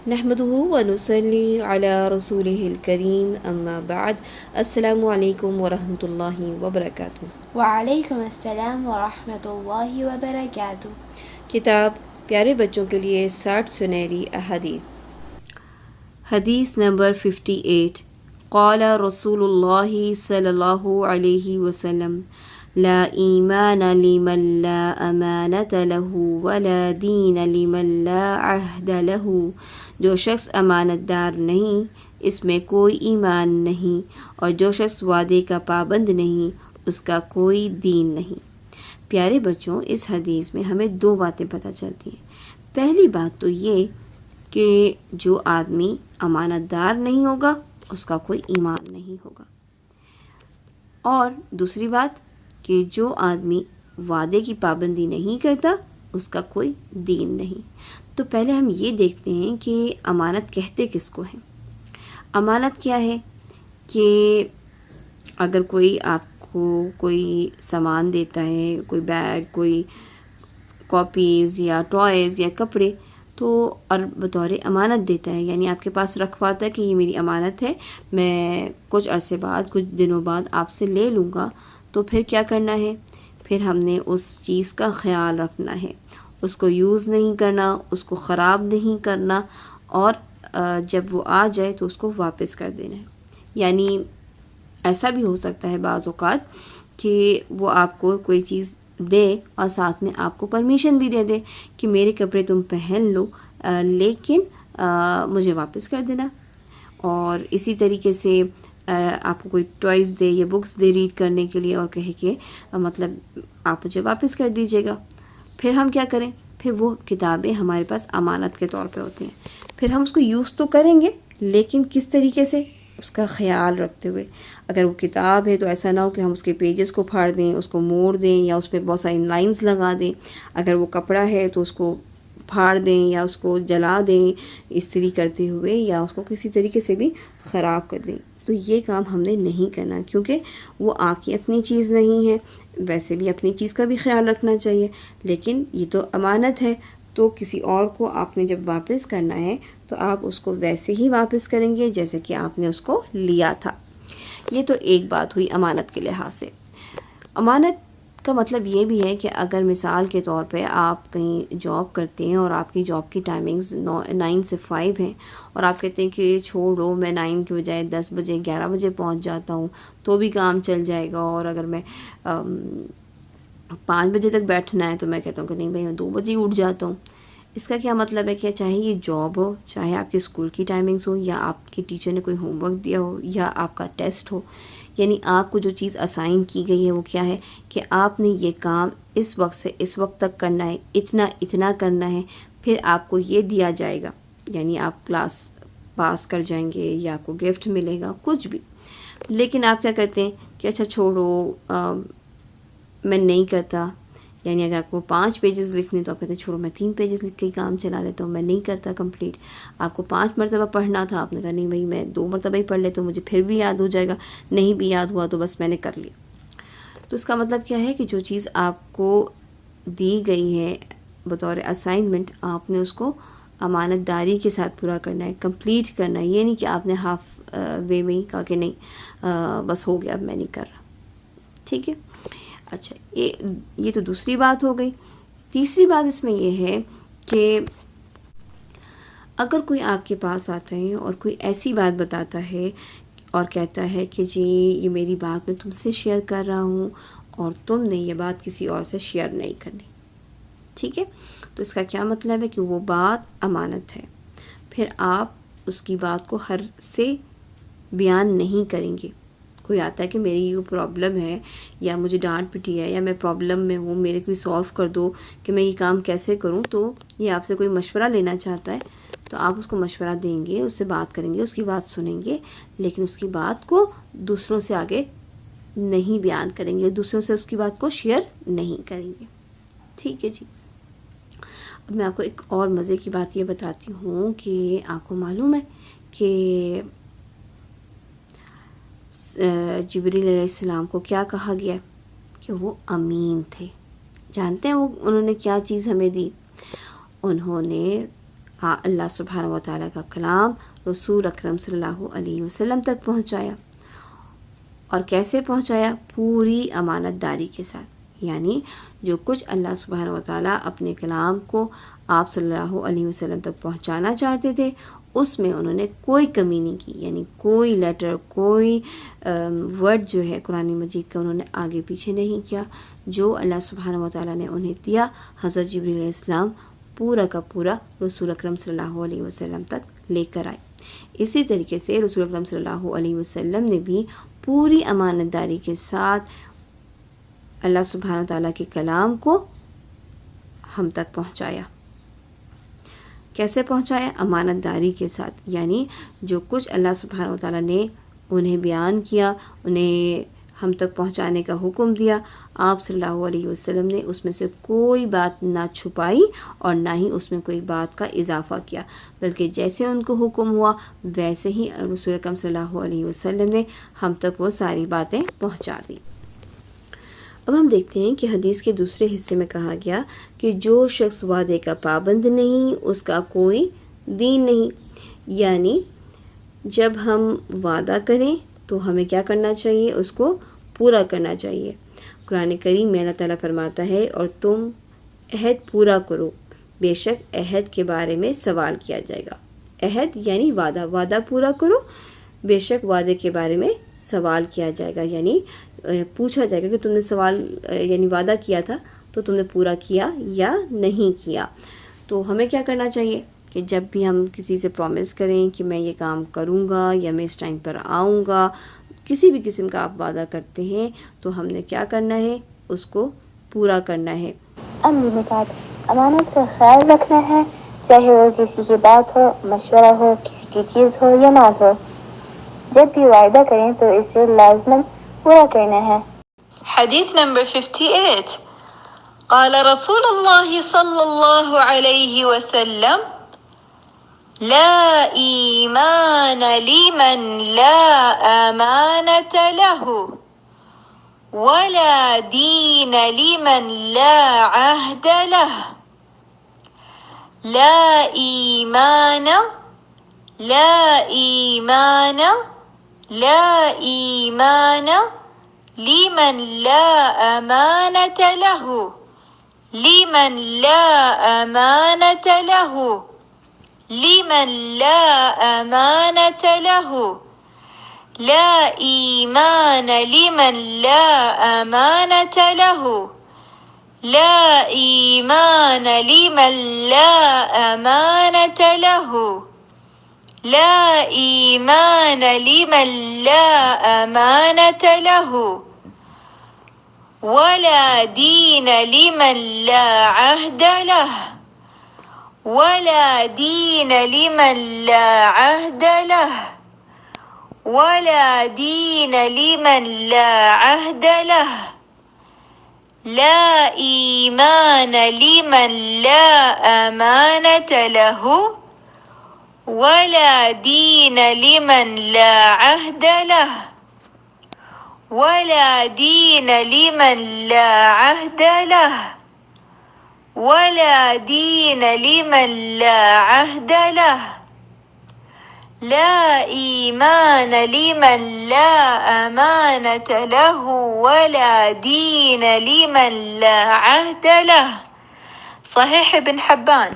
نحمده ونصلي على رسوله الكريم اما بعد السلام علیکم ورحمۃ اللہ وبرکاتہ۔ وعلیکم السلام ورحمۃ اللہ وبرکاتہ۔ کتاب پیارے بچوں کے لیے 60 سنہری احادیث۔ حدیث نمبر 58۔ قال رسول اللہ صلی اللہ علیہ وسلم لا ایمان لمن لا امانت له ولا دین لمن لا عہد له۔ جو شخص امانت دار نہیں اس میں کوئی ایمان نہیں، اور جو شخص وعدے کا پابند نہیں اس کا کوئی دین نہیں۔ پیارے بچوں، اس حدیث میں ہمیں 2 باتیں پتہ چلتی ہیں۔ پہلی بات تو یہ کہ جو آدمی امانت دار نہیں ہوگا اس کا کوئی ایمان نہیں ہوگا، اور دوسری بات کہ جو آدمی وعدے کی پابندی نہیں کرتا اس کا کوئی دین نہیں۔ تو پہلے ہم یہ دیکھتے ہیں کہ امانت کہتے کس کو ہیں۔ امانت کیا ہے کہ اگر کوئی آپ کو کوئی سامان دیتا ہے، کوئی بیگ، کوئی کاپیز یا ٹوائز یا کپڑے، تو اور بطور امانت دیتا ہے، یعنی آپ کے پاس رکھواتا ہے کہ یہ میری امانت ہے، میں کچھ عرصے بعد، کچھ دنوں بعد آپ سے لے لوں گا، تو پھر کیا کرنا ہے؟ پھر ہم نے اس چیز کا خیال رکھنا ہے، اس کو یوز نہیں کرنا، اس کو خراب نہیں کرنا، اور جب وہ آ جائے تو اس کو واپس کر دینا ہے۔ یعنی ایسا بھی ہو سکتا ہے بعض اوقات کہ وہ آپ کو کوئی چیز دے اور ساتھ میں آپ کو پرمیشن بھی دے دے کہ میرے کپڑے تم پہن لو، لیکن مجھے واپس کر دینا۔ اور اسی طریقے سے آپ کو کوئی ٹوائز دے یا بکس دے ریڈ کرنے کے لیے اور کہے کہ مطلب آپ مجھے واپس کر دیجیے گا۔ پھر ہم کیا کریں؟ پھر وہ کتابیں ہمارے پاس امانت کے طور پہ ہوتی ہیں، پھر ہم اس کو یوز تو کریں گے لیکن کس طریقے سے، اس کا خیال رکھتے ہوئے۔ اگر وہ کتاب ہے تو ایسا نہ ہو کہ ہم اس کے پیجز کو پھاڑ دیں، اس کو موڑ دیں یا اس پہ بہت ساری لائنز لگا دیں۔ اگر وہ کپڑا ہے تو اس کو پھاڑ دیں یا اس کو جلا دیں استری کرتے ہوئے، یا اس کو کسی طریقے سے بھی خراب کر دیں۔ تو یہ کام ہم نے نہیں کرنا، کیونکہ وہ آپ کی اپنی چیز نہیں ہے۔ ویسے بھی اپنی چیز کا بھی خیال رکھنا چاہیے، لیکن یہ تو امانت ہے، تو کسی اور کو آپ نے جب واپس کرنا ہے تو آپ اس کو ویسے ہی واپس کریں گے جیسے کہ آپ نے اس کو لیا تھا۔ یہ تو ایک بات ہوئی امانت کے لحاظ سے۔ امانت کا مطلب یہ بھی ہے کہ اگر مثال کے طور پہ آپ کہیں جاب کرتے ہیں اور آپ کی جاب کی ٹائمنگز 9 سے 5 ہیں، اور آپ کہتے ہیں کہ چھوڑو میں 9 کے بجائے 10 بجے 11 بجے پہنچ جاتا ہوں تو بھی کام چل جائے گا، اور اگر میں 5 بجے تک بیٹھنا ہے تو میں کہتا ہوں کہ نہیں بھائی میں 2 بجے ہی اٹھ جاتا ہوں۔ اس کا کیا مطلب ہے کہ چاہے یہ جاب ہو، چاہے آپ کے اسکول کی ٹائمنگز ہو، یا آپ کے ٹیچر نے کوئی ہوم ورک دیا ہو، یا آپ کا ٹیسٹ ہو، یعنی آپ کو جو چیز اسائن کی گئی ہے وہ کیا ہے کہ آپ نے یہ کام اس وقت سے اس وقت تک کرنا ہے، اتنا کرنا ہے، پھر آپ کو یہ دیا جائے گا، یعنی آپ کلاس پاس کر جائیں گے یا آپ کو گفٹ ملے گا، کچھ بھی۔ لیکن آپ کیا کرتے ہیں کہ اچھا چھوڑو میں نہیں کرتا، یعنی اگر آپ کو 5 پیجز لکھنے تو آپ کہتے ہیں چھوڑو میں 3 پیجز لکھ کے ہی کام چلا لیتا ہوں، میں نہیں کرتا کمپلیٹ۔ آپ کو 5 مرتبہ پڑھنا تھا، آپ نے کہا نہیں بھائی میں 2 مرتبہ ہی پڑھ لیتا ہوں، مجھے پھر بھی یاد ہو جائے گا، نہیں بھی یاد ہوا تو بس میں نے کر لیا۔ تو اس کا مطلب کیا ہے کہ جو چیز آپ کو دی گئی ہے بطور اسائنمنٹ، آپ نے اس کو امانت داری کے ساتھ پورا کرنا ہے، کمپلیٹ کرنا ہے۔ یہ نہیں کہ آپ نے ہاف وے میں ہی کہا کہ نہیں بس ہو گیا اب میں نہیں کر رہا، ٹھیک ہے۔ اچھا، یہ تو دوسری بات ہو گئی۔ تیسری بات اس میں یہ ہے کہ اگر کوئی آپ کے پاس آتا ہے اور کوئی ایسی بات بتاتا ہے اور کہتا ہے کہ جی یہ میری بات میں تم سے شیئر کر رہا ہوں اور تم نے یہ بات کسی اور سے شیئر نہیں کرنی، ٹھیک ہے، تو اس کا کیا مطلب ہے کہ وہ بات امانت ہے۔ پھر آپ اس کی بات کو ہر سے بیان نہیں کریں گے۔ کوئی آتا ہے کہ میری یہ پرابلم ہے یا مجھے ڈانٹ پٹی ہے یا میں پرابلم میں ہوں، میرے کوئی سولو کر دو کہ میں یہ کام کیسے کروں، تو یہ آپ سے کوئی مشورہ لینا چاہتا ہے تو آپ اس کو مشورہ دیں گے، اس سے بات کریں گے، اس کی بات سنیں گے، لیکن اس کی بات کو دوسروں سے آگے نہیں بیان کریں گے، دوسروں سے اس کی بات کو شیئر نہیں کریں گے، ٹھیک ہے جی۔ اب میں آپ کو ایک اور مزے کی بات یہ بتاتی ہوں کہ آپ کو معلوم ہے کہ جبریل علیہ السلام کو کیا کہا گیا کہ وہ امین تھے۔ جانتے ہیں انہوں نے کیا چیز ہمیں دی؟ انہوں نے اللہ سبحانہ و تعالیٰ کا کلام رسول اکرم صلی اللہ علیہ وسلم تک پہنچایا. اور کیسے پہنچایا؟ پوری امانت داری کے ساتھ. یعنی جو کچھ اللہ سبحانہ و تعالیٰ اپنے کلام کو آپ صلی اللہ علیہ وسلم تک پہنچانا چاہتے تھے اس میں انہوں نے کوئی کمی نہیں کی. یعنی کوئی لیٹر، کوئی ورڈ جو ہے قرآن مجید کا انہوں نے آگے پیچھے نہیں کیا. جو اللہ سبحانہ و تعالیٰ نے انہیں دیا حضرت جبریل علیہ السلام پورا کا پورا رسول اکرم صلی اللہ علیہ وسلم تک لے کر آئے. اسی طریقے سے رسول اکرم صلی اللہ علیہ وسلم نے بھی پوری امانت داری کے ساتھ اللہ سبحانہ و تعالیٰ کے کلام کو ہم تک پہنچایا. کیسے پہنچایا؟ امانت داری کے ساتھ. یعنی جو کچھ اللہ سبحانہ و تعالیٰ نے انہیں بیان کیا، انہیں ہم تک پہنچانے کا حکم دیا، آپ صلی اللہ علیہ وسلم نے اس میں سے کوئی بات نہ چھپائی اور نہ ہی اس میں کوئی بات کا اضافہ کیا، بلکہ جیسے ان کو حکم ہوا ویسے ہی رسول اکرم صلی اللہ علیہ وسلم نے ہم تک وہ ساری باتیں پہنچا دی. اب ہم دیکھتے ہیں کہ حدیث کے دوسرے حصے میں کہا گیا کہ جو شخص وعدے کا پابند نہیں اس کا کوئی دین نہیں. یعنی جب ہم وعدہ کریں تو ہمیں کیا کرنا چاہیے؟ اس کو پورا کرنا چاہیے. قرآن کریم میں اللہ تعالیٰ فرماتا ہے اور تم عہد پورا کرو، بے شک عہد کے بارے میں سوال کیا جائے گا. عہد یعنی وعدہ پورا کرو، بے شک وعدے کے بارے میں سوال کیا جائے گا. یعنی پوچھا جائے گا کہ تم نے یعنی وعدہ کیا تھا تو تم نے پورا کیا یا نہیں کیا. تو ہمیں کیا کرنا چاہیے کہ جب بھی ہم کسی سے پرومس کریں کہ میں یہ کام کروں گا یا میں اس ٹائم پر آؤں گا، کسی بھی قسم کا آپ وعدہ کرتے ہیں تو ہم نے کیا کرنا ہے؟ اس کو پورا کرنا ہے. امانت کا خیال رکھنا ہے، چاہے وہ کسی کی بات ہو، مشورہ ہو، کسی کی چیز ہو یا مال ہو. جب بھی وعدہ کریں تو اسے لازماً پورا کرنا ہے. حدیث نمبر 58. قال رسول الله صلى الله عليه وسلم: لا إيمان لمن لا أمانة له ولا دين لمن لا عهد له. لا إيمان لا إيمان لا إيمان لمن لا أمانة له لمن لا أمانة له لمن لا أمانة له. لا إيمان لمن لا أمانة له. لا إيمان لمن لا أمانة له. لا إيمان لمن لا أمانة له. ولا دين لمن لا عهد له. ولا دين لمن لا عهد له. ولا دين لمن لا عهد له. لا إيمان لمن لا أمانة له. ولا دين لمن لا عهد له. ولا دين لمن لا عهد له. ولا دين لمن لا عهد له. لا إيمان لمن لا أمانة له. ولا دين لمن لا عهد له. صحيح ابن حبان.